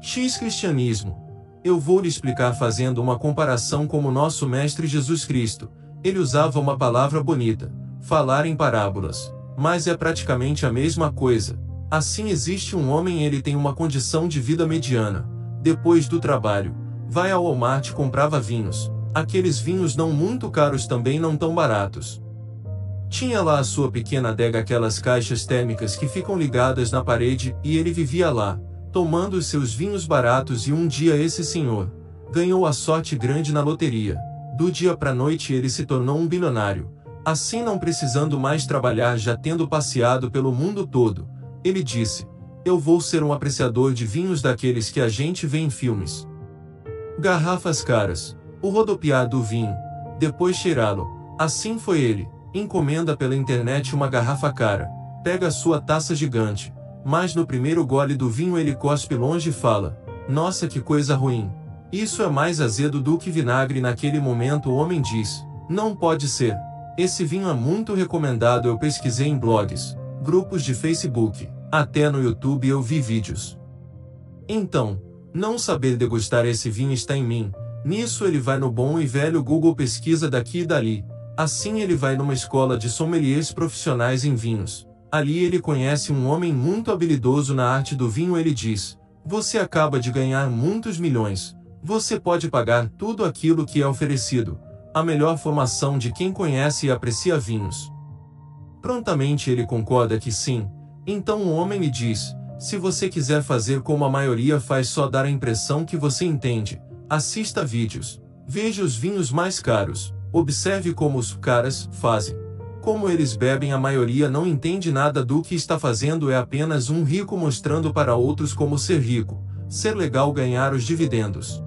X Cristianismo. Eu vou lhe explicar fazendo uma comparação como nosso Mestre Jesus Cristo. Ele usava uma palavra bonita, falar em parábolas, mas é praticamente a mesma coisa. Assim existe um homem, ele tem uma condição de vida mediana. Depois do trabalho, vai ao Walmart e comprava vinhos. Aqueles vinhos não muito caros, também não tão baratos. Tinha lá a sua pequena adega, aquelas caixas térmicas que ficam ligadas na parede, e ele vivia lá, tomando os seus vinhos baratos. E um dia esse senhor ganhou a sorte grande na loteria. Do dia para a noite ele se tornou um bilionário. Assim, não precisando mais trabalhar, já tendo passeado pelo mundo todo, ele disse: eu vou ser um apreciador de vinhos daqueles que a gente vê em filmes. Garrafas caras, o rodopiar do vinho, depois cheirá-lo. Assim foi ele. Encomenda pela internet uma garrafa cara, pega a sua taça gigante, mas no primeiro gole do vinho ele cospe longe e fala: nossa, que coisa ruim. Isso é mais azedo do que vinagre. Naquele momento o homem diz: não pode ser. Esse vinho é muito recomendado. Eu pesquisei em blogs, grupos de Facebook, até no YouTube eu vi vídeos. Então, não saber degustar esse vinho está em mim. Nisso ele vai no bom e velho Google, pesquisa daqui e dali. Assim ele vai numa escola de sommeliers profissionais em vinhos. Ali ele conhece um homem muito habilidoso na arte do vinho. Ele diz: você acaba de ganhar muitos milhões. Você pode pagar tudo aquilo que é oferecido. A melhor formação de quem conhece e aprecia vinhos. Prontamente ele concorda que sim. Então o homem lhe diz: se você quiser fazer como a maioria faz, só dar a impressão que você entende, assista vídeos, veja os vinhos mais caros, observe como os caras fazem. Como eles bebem, a maioria não entende nada do que está fazendo, é apenas um rico mostrando para outros como ser rico, ser legal, ganhar os dividendos.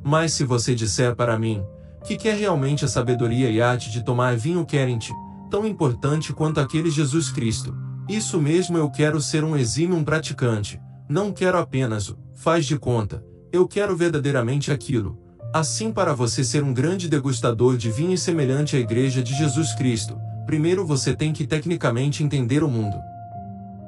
Mas se você disser para mim que quer realmente a sabedoria e arte de tomar vinho querente, tão importante quanto aquele Jesus Cristo, isso mesmo, eu quero ser um exímio, um praticante, não quero apenas o faz de conta, eu quero verdadeiramente aquilo. Assim, para você ser um grande degustador de vinho e semelhante à Igreja de Jesus Cristo, primeiro você tem que tecnicamente entender o mundo.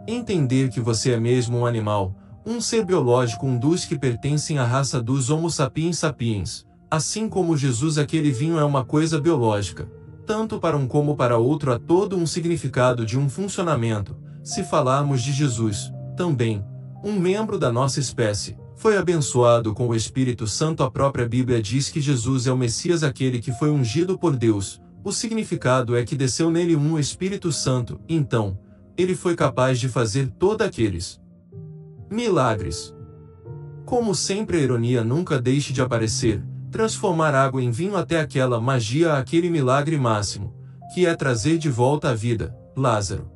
Entender que você é mesmo um animal, um ser biológico, um dos que pertencem à raça dos Homo sapiens sapiens. Assim como Jesus, aquele vinho é uma coisa biológica. Tanto para um como para outro há todo um significado de um funcionamento. Se falarmos de Jesus, também, um membro da nossa espécie, foi abençoado com o Espírito Santo. A própria Bíblia diz que Jesus é o Messias, aquele que foi ungido por Deus. O significado é que desceu nele um Espírito Santo. Então, ele foi capaz de fazer todos aqueles milagres. Como sempre, a ironia nunca deixe de aparecer. Transformar água em vinho, até aquela magia, aquele milagre máximo, que é trazer de volta à vida Lázaro.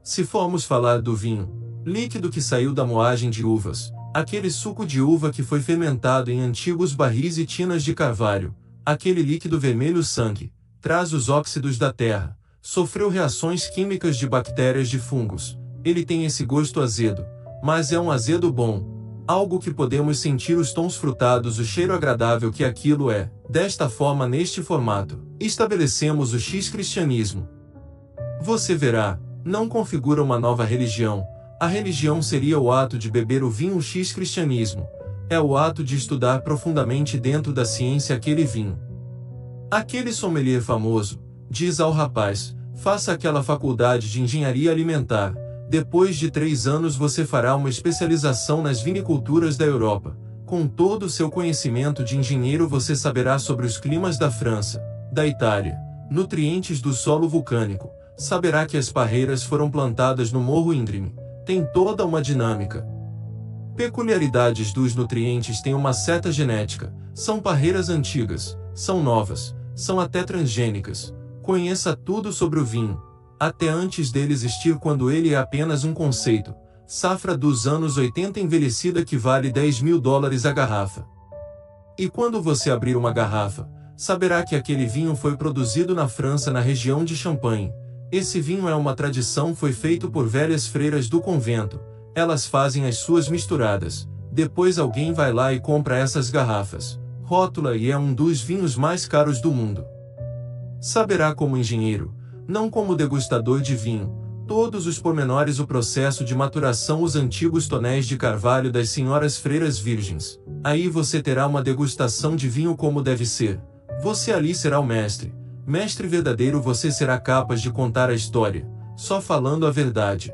Se formos falar do vinho, líquido que saiu da moagem de uvas, aquele suco de uva que foi fermentado em antigos barris e tinas de carvalho, aquele líquido vermelho sangue, traz os óxidos da terra, sofreu reações químicas de bactérias, de fungos, ele tem esse gosto azedo, mas é um azedo bom. Algo que podemos sentir os tons frutados, o cheiro agradável que aquilo é. Desta forma, neste formato, estabelecemos o X Cristianismo. Você verá, não configura uma nova religião. A religião seria o ato de beber o vinho. O X Cristianismo é o ato de estudar profundamente dentro da ciência aquele vinho. Aquele sommelier famoso diz ao rapaz: faça aquela faculdade de engenharia alimentar. Depois de 3 anos você fará uma especialização nas viniculturas da Europa. Com todo o seu conhecimento de engenheiro você saberá sobre os climas da França, da Itália, nutrientes do solo vulcânico, saberá que as parreiras foram plantadas no Morro Íngreme. Tem toda uma dinâmica. Peculiaridades dos nutrientes, têm uma certa genética, são parreiras antigas, são novas, são até transgênicas. Conheça tudo sobre o vinho, até antes dele existir, quando ele é apenas um conceito. Safra dos anos 80 envelhecida que vale $10.000 a garrafa. E quando você abrir uma garrafa, saberá que aquele vinho foi produzido na França, na região de Champagne. Esse vinho é uma tradição, foi feito por velhas freiras do convento. Elas fazem as suas misturadas. Depois alguém vai lá e compra essas garrafas, rótula, e é um dos vinhos mais caros do mundo. Saberá como engenheiro, não como degustador de vinho, todos os pormenores, o processo de maturação, os antigos tonéis de carvalho das senhoras freiras virgens. Aí você terá uma degustação de vinho como deve ser. Você ali será o mestre. Mestre verdadeiro, você será capaz de contar a história, só falando a verdade.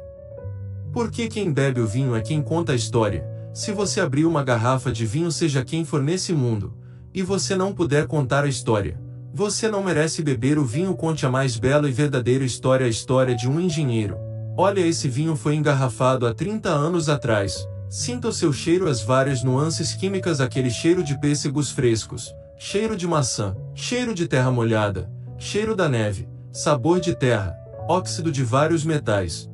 Porque quem bebe o vinho é quem conta a história. Se você abrir uma garrafa de vinho, seja quem for nesse mundo, e você não puder contar a história, você não merece beber o vinho. Conte a mais bela e verdadeira história, a história de um engenheiro. Olha, esse vinho foi engarrafado há 30 anos atrás. Sinta o seu cheiro, as várias nuances químicas, aquele cheiro de pêssegos frescos, cheiro de maçã, cheiro de terra molhada, cheiro da neve, sabor de terra, óxido de vários metais.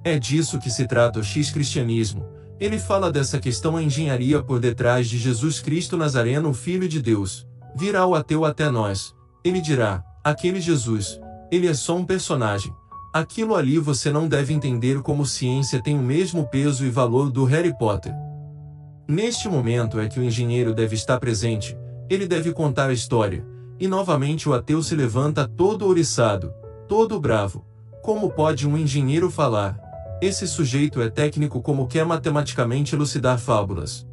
É disso que se trata o X-Cristianismo. Ele fala dessa questão, a engenharia por detrás de Jesus Cristo Nazareno, o Filho de Deus. Virá o ateu até nós. Ele dirá: aquele Jesus, ele é só um personagem. Aquilo ali você não deve entender como ciência tem o mesmo peso e valor do Harry Potter. Neste momento é que o engenheiro deve estar presente, ele deve contar a história. E novamente o ateu se levanta todo ouriçado, todo bravo. Como pode um engenheiro falar? Esse sujeito é técnico, como quer matematicamente elucidar fábulas.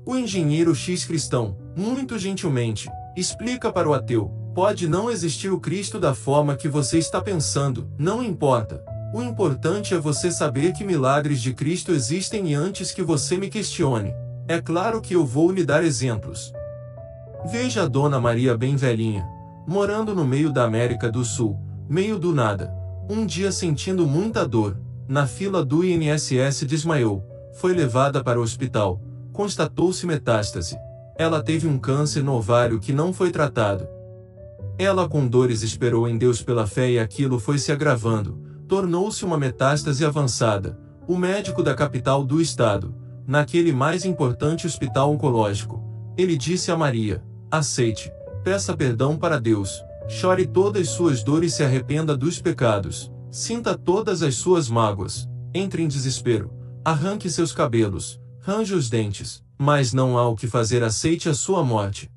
O engenheiro X-cristão, muito gentilmente, explica para o ateu: pode não existir o Cristo da forma que você está pensando, não importa. O importante é você saber que milagres de Cristo existem, e antes que você me questione, é claro que eu vou lhe dar exemplos. Veja a Dona Maria, bem velhinha, morando no meio da América do Sul, meio do nada. Um dia, sentindo muita dor, na fila do INSS desmaiou, foi levada para o hospital, constatou-se metástase. Ela teve um câncer no ovário que não foi tratado. Ela, com dores, esperou em Deus pela fé, e aquilo foi se agravando, tornou-se uma metástase avançada. O médico da capital do estado, naquele mais importante hospital oncológico, ele disse a Maria: aceite, peça perdão para Deus, chore todas suas dores, se arrependa dos pecados, sinta todas as suas mágoas, entre em desespero, arranque seus cabelos, range os dentes, mas não há o que fazer, aceite a sua morte.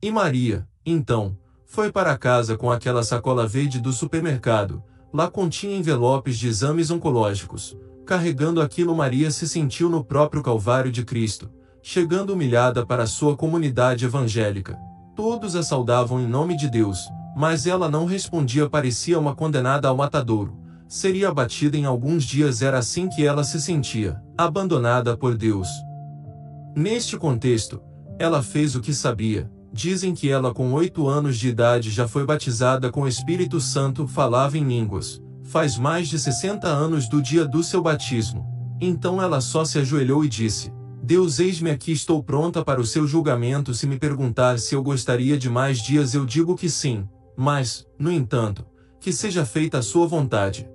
E Maria, então, foi para casa com aquela sacola verde do supermercado. Lá continha envelopes de exames oncológicos. Carregando aquilo, Maria se sentiu no próprio Calvário de Cristo, chegando humilhada para sua comunidade evangélica. Todos a saudavam em nome de Deus, mas ela não respondia, parecia uma condenada ao matadouro. Seria abatida em alguns dias, era assim que ela se sentia, abandonada por Deus. Neste contexto, ela fez o que sabia. Dizem que ela, com 8 anos de idade, já foi batizada com o Espírito Santo, falava em línguas. Faz mais de 60 anos do dia do seu batismo. Então ela só se ajoelhou e disse: Deus, eis-me aqui, estou pronta para o seu julgamento. Se me perguntar se eu gostaria de mais dias, eu digo que sim, mas, no entanto, que seja feita a sua vontade.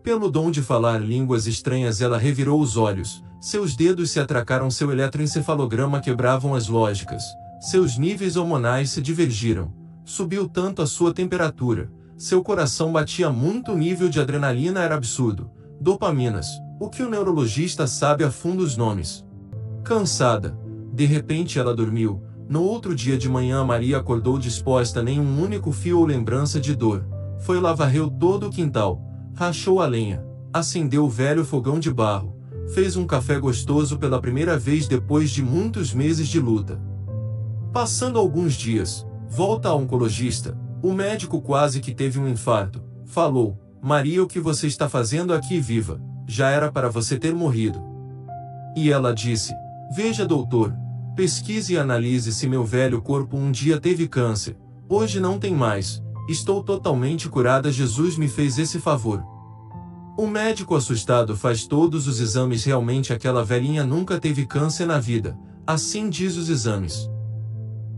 Pelo dom de falar línguas estranhas, ela revirou os olhos, seus dedos se atracaram, seu eletroencefalograma quebravam as lógicas. Seus níveis hormonais se divergiram. Subiu tanto a sua temperatura. Seu coração batia muito, o nível de adrenalina era absurdo. Dopaminas, o que o neurologista sabe a fundo os nomes. Cansada, de repente ela dormiu. No outro dia de manhã, Maria acordou disposta, nenhum único fio ou lembrança de dor. Foi lá, varreu todo o quintal, rachou a lenha, acendeu o velho fogão de barro, fez um café gostoso pela primeira vez depois de muitos meses de luta. Passando alguns dias, volta ao oncologista. O médico quase que teve um infarto. Falou: Maria, o que você está fazendo aqui, viva? Já era para você ter morrido. E ela disse: veja, doutor, pesquise e analise se meu velho corpo um dia teve câncer. Hoje não tem mais. Estou totalmente curada. Jesus me fez esse favor. O médico, assustado, faz todos os exames. Realmente aquela velhinha nunca teve câncer na vida. Assim diz os exames.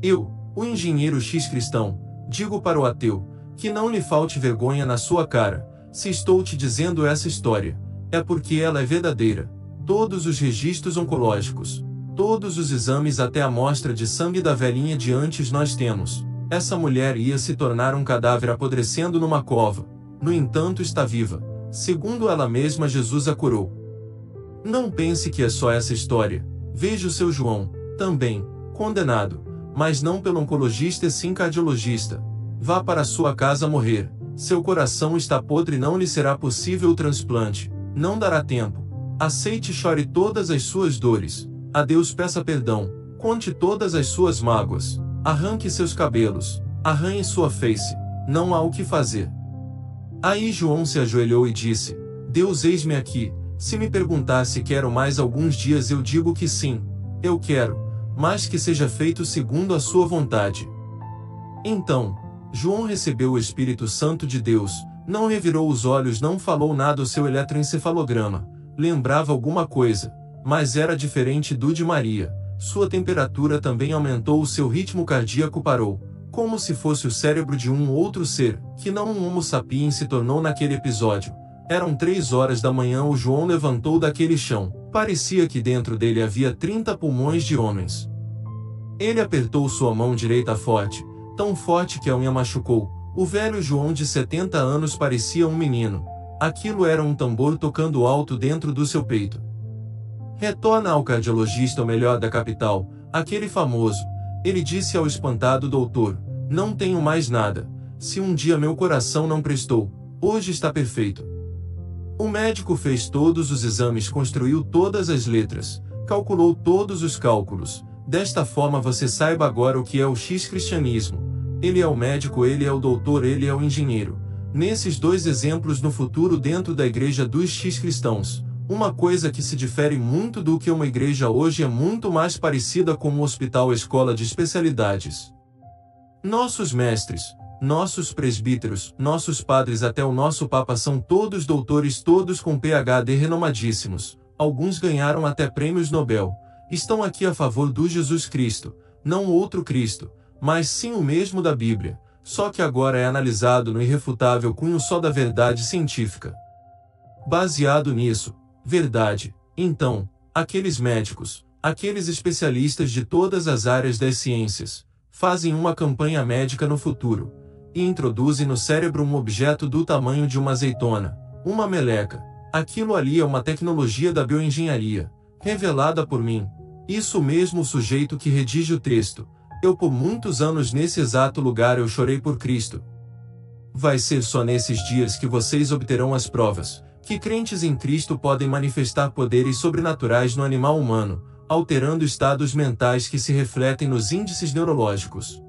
Eu, o engenheiro X-cristão, digo para o ateu, que não lhe falte vergonha na sua cara. Se estou te dizendo essa história, é porque ela é verdadeira. Todos os registros oncológicos, todos os exames, até a amostra de sangue da velhinha de antes nós temos. Essa mulher ia se tornar um cadáver apodrecendo numa cova. No entanto, está viva. Segundo ela mesma, Jesus a curou. Não pense que é só essa história. Veja o seu João, também, condenado, mas não pelo oncologista e sim cardiologista. Vá para sua casa morrer. Seu coração está podre e não lhe será possível o transplante. Não dará tempo. Aceite e chore todas as suas dores. A Deus peça perdão. Conte todas as suas mágoas. Arranque seus cabelos. Arranhe sua face. Não há o que fazer. Aí João se ajoelhou e disse: Deus, eis-me aqui. Se me perguntar se quero mais alguns dias, eu digo que sim, eu quero, mas que seja feito segundo a sua vontade. Então, João recebeu o Espírito Santo de Deus, não revirou os olhos, não falou nada. O seu eletroencefalograma lembrava alguma coisa, mas era diferente do de Maria. Sua temperatura também aumentou, o seu ritmo cardíaco parou, como se fosse o cérebro de um outro ser, que não um Homo sapiens se tornou naquele episódio. Eram 3 horas da manhã. O João levantou daquele chão. Parecia que dentro dele havia 30 pulmões de homens. Ele apertou sua mão direita forte, tão forte que a unha machucou. O velho João de 70 anos parecia um menino. Aquilo era um tambor tocando alto dentro do seu peito. Retorna ao cardiologista, o melhor da capital, aquele famoso. Ele disse ao espantado doutor: Não tenho mais nada. Se um dia meu coração não prestou, hoje está perfeito. O médico fez todos os exames, construiu todas as letras, calculou todos os cálculos. Desta forma você saiba agora o que é o X-cristianismo. Ele é o médico, ele é o doutor, ele é o engenheiro. Nesses 2 exemplos no futuro dentro da igreja dos X-cristãos, uma coisa que se difere muito do que uma igreja hoje é muito mais parecida com um hospital, escola de especialidades. Nossos mestres, nossos presbíteros, nossos padres, até o nosso Papa são todos doutores, todos com PhD renomadíssimos. Alguns ganharam até prêmios Nobel. Estão aqui a favor do Jesus Cristo, não outro Cristo, mas sim o mesmo da Bíblia, só que agora é analisado no irrefutável cunho só da verdade científica. Baseado nisso, verdade, então, aqueles médicos, aqueles especialistas de todas as áreas das ciências, fazem uma campanha médica no futuro, e introduzem no cérebro um objeto do tamanho de uma azeitona, uma meleca. Aquilo ali é uma tecnologia da bioengenharia, revelada por mim. Isso mesmo, o sujeito que redige o texto. Eu por muitos anos nesse exato lugar eu chorei por Cristo. Vai ser só nesses dias que vocês obterão as provas, que crentes em Cristo podem manifestar poderes sobrenaturais no animal humano, alterando estados mentais que se refletem nos índices neurológicos.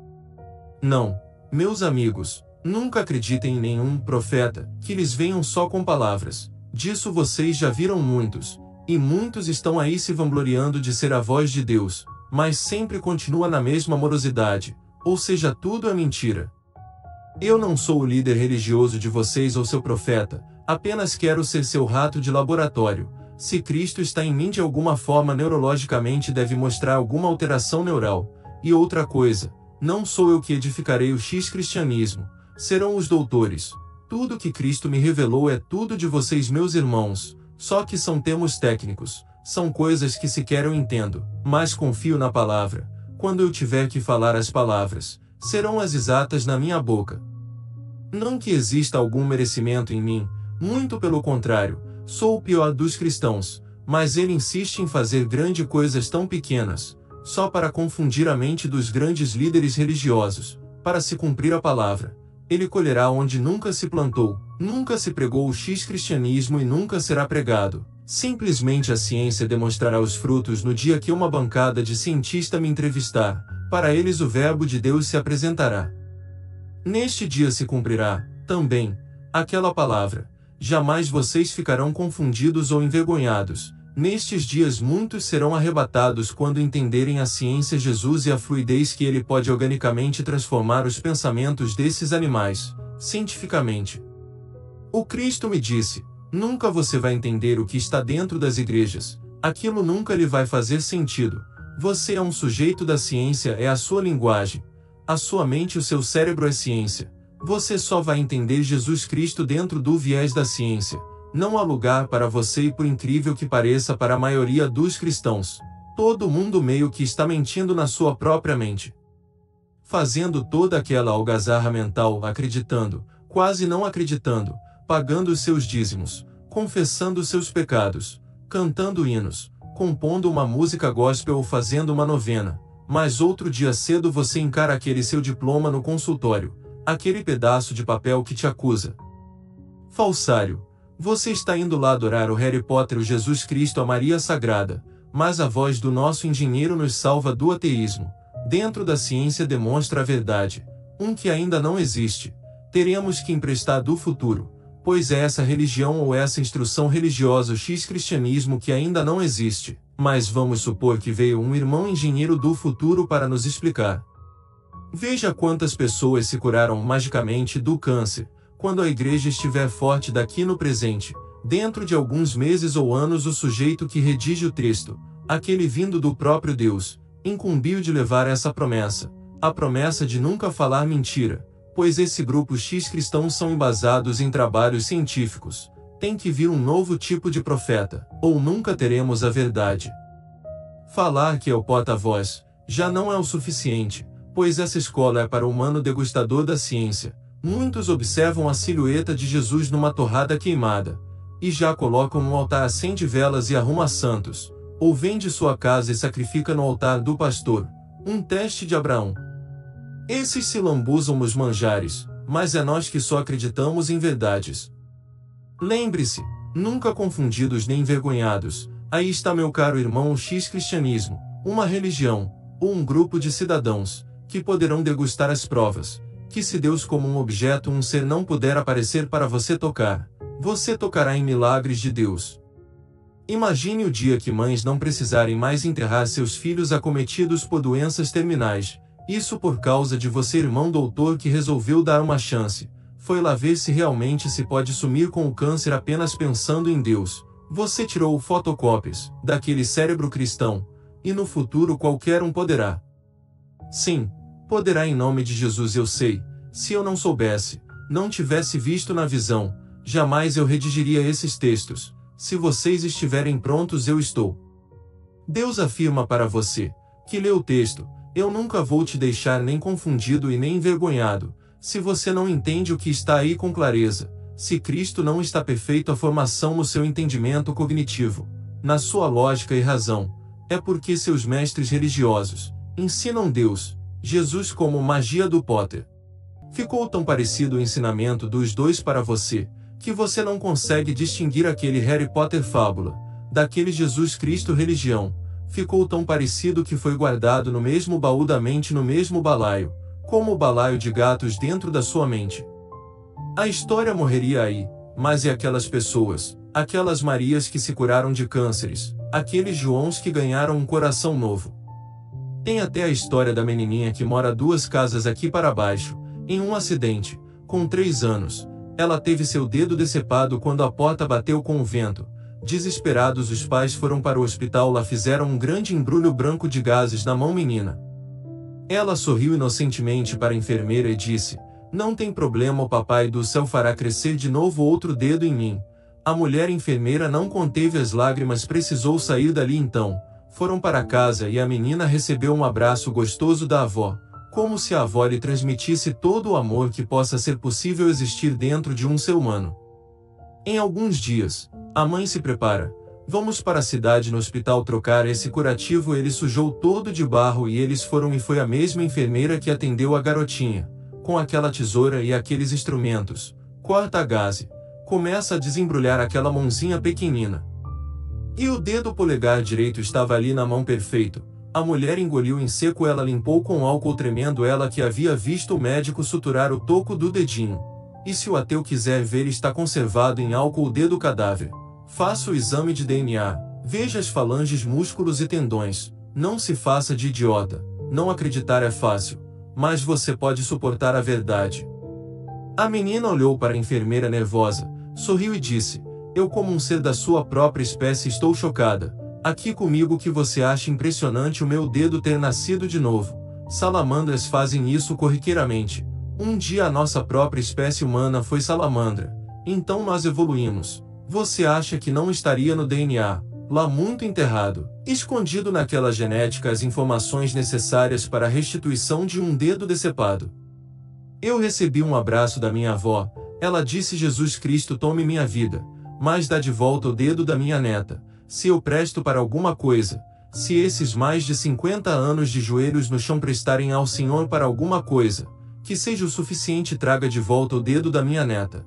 Não, meus amigos, nunca acreditem em nenhum profeta, que lhes venham só com palavras. Disso vocês já viram muitos, e muitos estão aí se vangloriando de ser a voz de Deus, mas sempre continua na mesma morosidade, ou seja, tudo é mentira. Eu não sou o líder religioso de vocês ou seu profeta, apenas quero ser seu rato de laboratório. Se Cristo está em mim de alguma forma neurologicamente, deve mostrar alguma alteração neural. E outra coisa, não sou eu que edificarei o X-cristianismo, serão os doutores. Tudo que Cristo me revelou é tudo de vocês, meus irmãos, só que são termos técnicos, são coisas que sequer eu entendo, mas confio na palavra. Quando eu tiver que falar as palavras, serão as exatas na minha boca. Não que exista algum merecimento em mim, muito pelo contrário, sou o pior dos cristãos, mas ele insiste em fazer grandes coisas tão pequenas, só para confundir a mente dos grandes líderes religiosos, para se cumprir a palavra. Ele colherá onde nunca se plantou, nunca se pregou o X-cristianismo e nunca será pregado. Simplesmente a ciência demonstrará os frutos no dia que uma bancada de cientistas me entrevistar. Para eles o verbo de Deus se apresentará. Neste dia se cumprirá, também, aquela palavra. Jamais vocês ficarão confundidos ou envergonhados. Nestes dias muitos serão arrebatados quando entenderem a ciência Jesus e a fluidez que ele pode organicamente transformar os pensamentos desses animais, cientificamente. O Cristo me disse: nunca você vai entender o que está dentro das igrejas, aquilo nunca lhe vai fazer sentido. Você é um sujeito da ciência, é a sua linguagem. A sua mente, o seu cérebro é ciência. Você só vai entender Jesus Cristo dentro do viés da ciência. Não há lugar para você e, por incrível que pareça para a maioria dos cristãos, todo mundo meio que está mentindo na sua própria mente. Fazendo toda aquela algazarra mental, acreditando, quase não acreditando, pagando os seus dízimos, confessando seus pecados, cantando hinos, compondo uma música gospel ou fazendo uma novena. Mas outro dia cedo você encara aquele seu diploma no consultório, aquele pedaço de papel que te acusa. Falsário, você está indo lá adorar o Harry Potter, o Jesus Cristo, a Maria Sagrada, mas a voz do nosso engenheiro nos salva do ateísmo. Dentro da ciência demonstra a verdade, que ainda não existe. Teremos que emprestar do futuro, pois é essa religião ou essa instrução religiosa, o X-cristianismo, que ainda não existe. Mas vamos supor que veio um irmão engenheiro do futuro para nos explicar. Veja quantas pessoas se curaram magicamente do câncer, quando a igreja estiver forte daqui no presente. Dentro de alguns meses ou anos, o sujeito que redige o texto, aquele vindo do próprio Deus, incumbiu de levar essa promessa, a promessa de nunca falar mentira, pois esse grupo X cristãos são embasados em trabalhos científicos. Tem que vir um novo tipo de profeta, ou nunca teremos a verdade. Falar que é o porta-voz já não é o suficiente, pois essa escola é para o humano degustador da ciência. Muitos observam a silhueta de Jesus numa torrada queimada, e já colocam no altar, acende velas e arruma santos, ou vende sua casa e sacrifica no altar do pastor, um teste de Abraão. Esses se lambuzam nos manjares, mas é nós que só acreditamos em verdades. Lembre-se, nunca confundidos nem envergonhados, aí está, meu caro irmão, o X-cristianismo, uma religião, ou um grupo de cidadãos, que poderão degustar as provas, que se Deus como um objeto, um ser, não puder aparecer para você tocar, você tocará em milagres de Deus. Imagine o dia que mães não precisarem mais enterrar seus filhos acometidos por doenças terminais, isso por causa de você, irmão doutor, que resolveu dar uma chance. Foi lá ver se realmente se pode sumir com o câncer apenas pensando em Deus. Você tirou fotocópias daquele cérebro cristão, e no futuro qualquer um poderá. Sim, poderá em nome de Jesus. Eu sei, se eu não soubesse, não tivesse visto na visão, jamais eu redigiria esses textos. Se vocês estiverem prontos, eu estou. Deus afirma para você, que lê o texto, eu nunca vou te deixar nem confundido e nem envergonhado. Se você não entende o que está aí com clareza, se Cristo não está perfeito a formação no seu entendimento cognitivo, na sua lógica e razão, é porque seus mestres religiosos ensinam Deus, Jesus como magia do Potter. Ficou tão parecido o ensinamento dos dois para você, que você não consegue distinguir aquele Harry Potter fábula, daquele Jesus Cristo religião. Ficou tão parecido que foi guardado no mesmo baú da mente, no mesmo balaio, como o balaio de gatos dentro da sua mente. A história morreria aí, mas e aquelas pessoas, aquelas Marias que se curaram de cânceres, aqueles Joãos que ganharam um coração novo? Tem até a história da menininha que mora 2 casas aqui para baixo, em um acidente, com 3 anos. Ela teve seu dedo decepado quando a porta bateu com o vento. Desesperados, os pais foram para o hospital. Lá fizeram um grande embrulho branco de gases na mão menina. Ela sorriu inocentemente para a enfermeira e disse: "Não tem problema, o papai do céu fará crescer de novo outro dedo em mim." A mulher enfermeira não conteve as lágrimas, precisou sair dali então. Foram para casa e a menina recebeu um abraço gostoso da avó, como se a avó lhe transmitisse todo o amor que possa ser possível existir dentro de um ser humano. Em alguns dias, a mãe se prepara. Vamos para a cidade, no hospital, trocar esse curativo. Ele sujou todo de barro e eles foram, e foi a mesma enfermeira que atendeu a garotinha, com aquela tesoura e aqueles instrumentos. Corta a gaze. Começa a desembrulhar aquela mãozinha pequenina. E o dedo polegar direito estava ali na mão, perfeito. A mulher engoliu em seco. Ela limpou com álcool tremendo, ela que havia visto o médico suturar o toco do dedinho. E se o ateu quiser ver, está conservado em álcool o dedo cadáver. Faça o exame de DNA, veja as falanges, músculos e tendões. Não se faça de idiota. Não acreditar é fácil, mas você pode suportar a verdade. A menina olhou para a enfermeira nervosa, sorriu e disse: "Eu, como um ser da sua própria espécie, estou chocada. Aqui comigo que você acha impressionante o meu dedo ter nascido de novo. Salamandras fazem isso corriqueiramente. Um dia a nossa própria espécie humana foi salamandra. Então nós evoluímos. Você acha que não estaria no DNA, lá muito enterrado, escondido naquela genética, as informações necessárias para a restituição de um dedo decepado?" Eu recebi um abraço da minha avó. Ela disse: "Jesus Cristo tome minha vida, mas dá de volta o dedo da minha neta. Se eu presto para alguma coisa, se esses mais de 50 anos de joelhos no chão prestarem ao Senhor para alguma coisa, Que seja o suficiente, traga de volta o dedo da minha neta.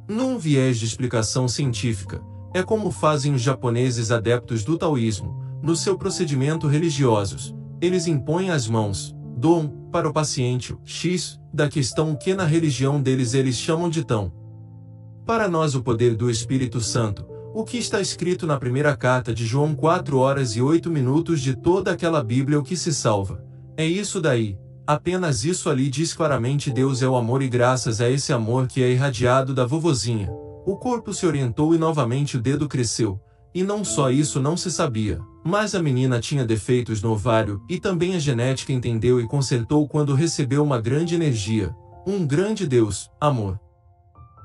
Num viés de explicação científica, é como fazem os japoneses adeptos do taoísmo. No seu procedimento religiosos, eles impõem as mãos, doam, para o paciente, o X, da questão que na religião deles eles chamam de tão. Para nós o poder do Espírito Santo, o que está escrito na primeira carta de João 4h08 de toda aquela Bíblia o que se salva. É isso daí, apenas isso ali diz claramente Deus é o amor e graças a esse amor que é irradiado da vovozinha, o corpo se orientou e novamente o dedo cresceu. E não só isso não se sabia, mas a menina tinha defeitos no ovário e também a genética entendeu e consertou quando recebeu uma grande energia, um grande Deus, amor.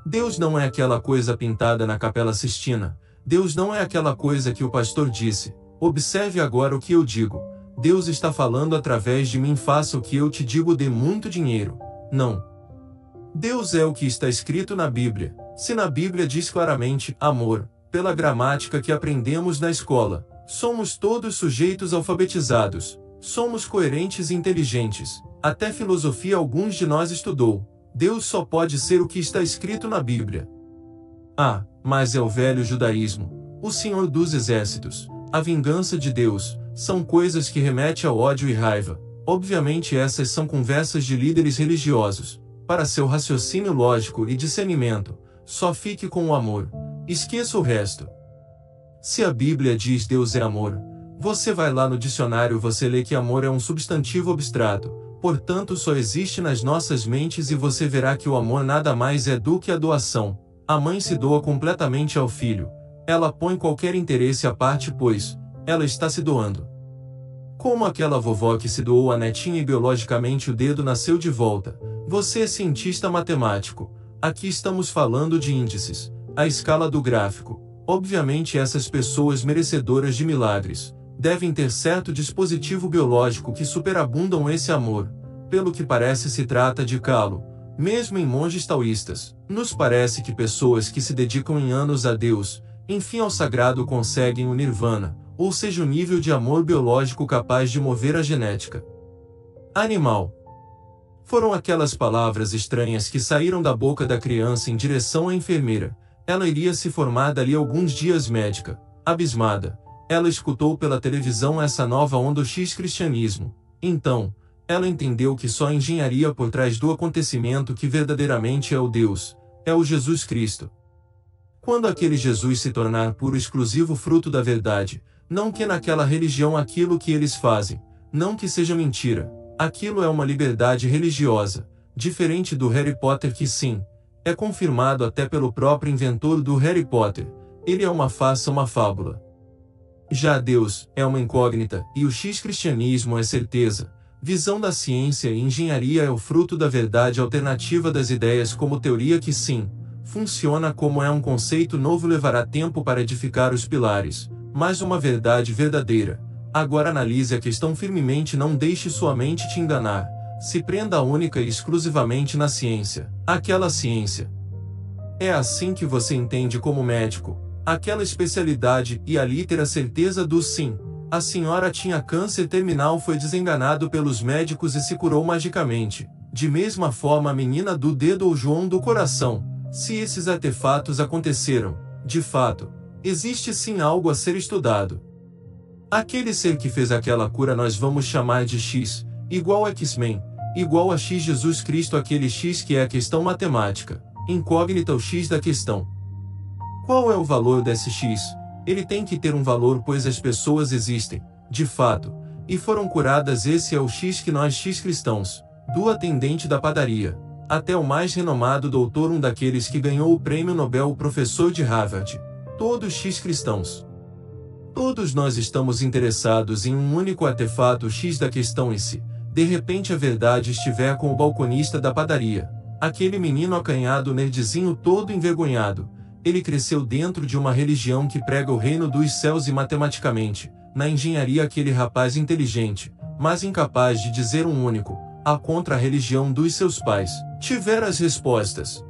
Deus não é aquela coisa pintada na Capela Sistina, Deus não é aquela coisa que o pastor disse, observe agora o que eu digo, Deus está falando através de mim, faça o que eu te digo, dê muito dinheiro, não. Deus é o que está escrito na Bíblia, se na Bíblia diz claramente, amor, pela gramática que aprendemos na escola, somos todos sujeitos alfabetizados, somos coerentes e inteligentes, até filosofia alguns de nós estudou, Deus só pode ser o que está escrito na Bíblia. Ah, mas é o velho judaísmo, o Senhor dos Exércitos, a vingança de Deus, são coisas que remetem ao ódio e raiva, obviamente essas são conversas de líderes religiosos, para seu raciocínio lógico e discernimento, só fique com o amor. Esqueça o resto. Se a Bíblia diz Deus é amor, você vai lá no dicionário, você lê que amor é um substantivo abstrato, portanto só existe nas nossas mentes e você verá que o amor nada mais é do que a doação. A mãe se doa completamente ao filho, ela põe qualquer interesse à parte pois, ela está se doando. Como aquela vovó que se doou à netinha e biologicamente o dedo nasceu de volta. Você é cientista matemático, aqui estamos falando de índices. A escala do gráfico. Obviamente essas pessoas merecedoras de milagres, devem ter certo dispositivo biológico que superabundam esse amor. Pelo que parece se trata de calo, mesmo em monges taoístas. Nos parece que pessoas que se dedicam em anos a Deus, enfim ao sagrado conseguem o nirvana, ou seja o nível de amor biológico capaz de mover a genética animal. Foram aquelas palavras estranhas que saíram da boca da criança em direção à enfermeira. Ela iria se formar dali alguns dias médica. Abismada, ela escutou pela televisão essa nova onda X cristianismo. Então, ela entendeu que só a engenharia por trás do acontecimento que verdadeiramente é o Deus, é o Jesus Cristo. Quando aquele Jesus se tornar puro exclusivo fruto da verdade, não que naquela religião aquilo que eles fazem, não que seja mentira, aquilo é uma liberdade religiosa, diferente do Harry Potter que sim, é confirmado até pelo próprio inventor do Harry Potter, ele é uma farsa, uma fábula. Já Deus é uma incógnita, e o X-cristianismo é certeza, visão da ciência e engenharia é o fruto da verdade alternativa das ideias como teoria que sim, funciona como é um conceito novo levará tempo para edificar os pilares, mas uma verdade verdadeira. Agora analise a questão firmemente, não deixe sua mente te enganar. Se prenda única e exclusivamente na ciência, aquela ciência. É assim que você entende como médico, aquela especialidade e ali ter a certeza do sim. A senhora tinha câncer terminal, foi desenganado pelos médicos e se curou magicamente. De mesma forma a menina do dedo ou João do coração, se esses artefatos aconteceram, de fato, existe sim algo a ser estudado. Aquele ser que fez aquela cura nós vamos chamar de X, igual a X-Men, igual a X Jesus Cristo, aquele X que é a questão matemática, incógnita o X da questão. Qual é o valor desse X? Ele tem que ter um valor pois as pessoas existem, de fato, e foram curadas. Esse é o X que nós X-cristãos, do atendente da padaria, até o mais renomado doutor, um daqueles que ganhou o prêmio Nobel, o professor de Harvard, todos X-cristãos. Todos nós estamos interessados em um único artefato X da questão e se, de repente a verdade estiver com o balconista da padaria, aquele menino acanhado nerdzinho todo envergonhado, ele cresceu dentro de uma religião que prega o reino dos céus e matematicamente, na engenharia aquele rapaz inteligente, mas incapaz de dizer um único, a contra a religião dos seus pais, tiver as respostas.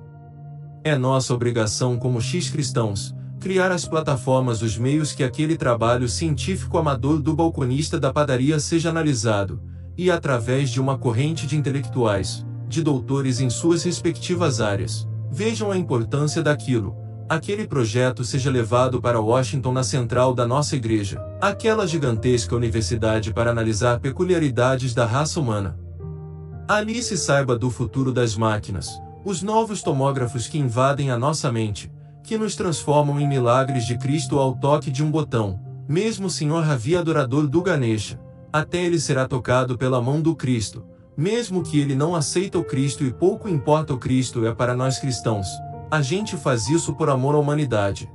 É nossa obrigação como X-cristãos, criar as plataformas, os meios que aquele trabalho científico amador do balconista da padaria seja analisado, e através de uma corrente de intelectuais, de doutores em suas respectivas áreas. Vejam a importância daquilo. Aquele projeto seja levado para Washington na central da nossa igreja, aquela gigantesca universidade para analisar peculiaridades da raça humana. Ali se saiba do futuro das máquinas, os novos tomógrafos que invadem a nossa mente, que nos transformam em milagres de Cristo ao toque de um botão. Mesmo o Sr. Ravi, adorador do Ganesha, até ele será tocado pela mão do Cristo, mesmo que ele não aceita o Cristo e pouco importa o Cristo é para nós cristãos. A gente faz isso por amor à humanidade.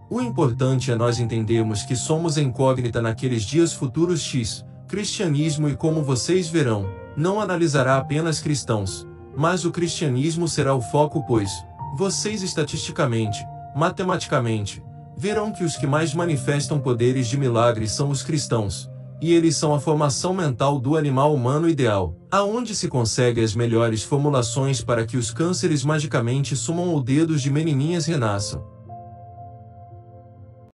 O importante é nós entendermos que somos a incógnita naqueles dias futuros X. Cristianismo, e como vocês verão, não analisará apenas cristãos, mas o cristianismo será o foco, pois vocês estatisticamente, matematicamente, verão que os que mais manifestam poderes de milagres são os cristãos, e eles são a formação mental do animal humano ideal, aonde se consegue as melhores formulações para que os cânceres magicamente sumam ou dedos de menininhas renasçam.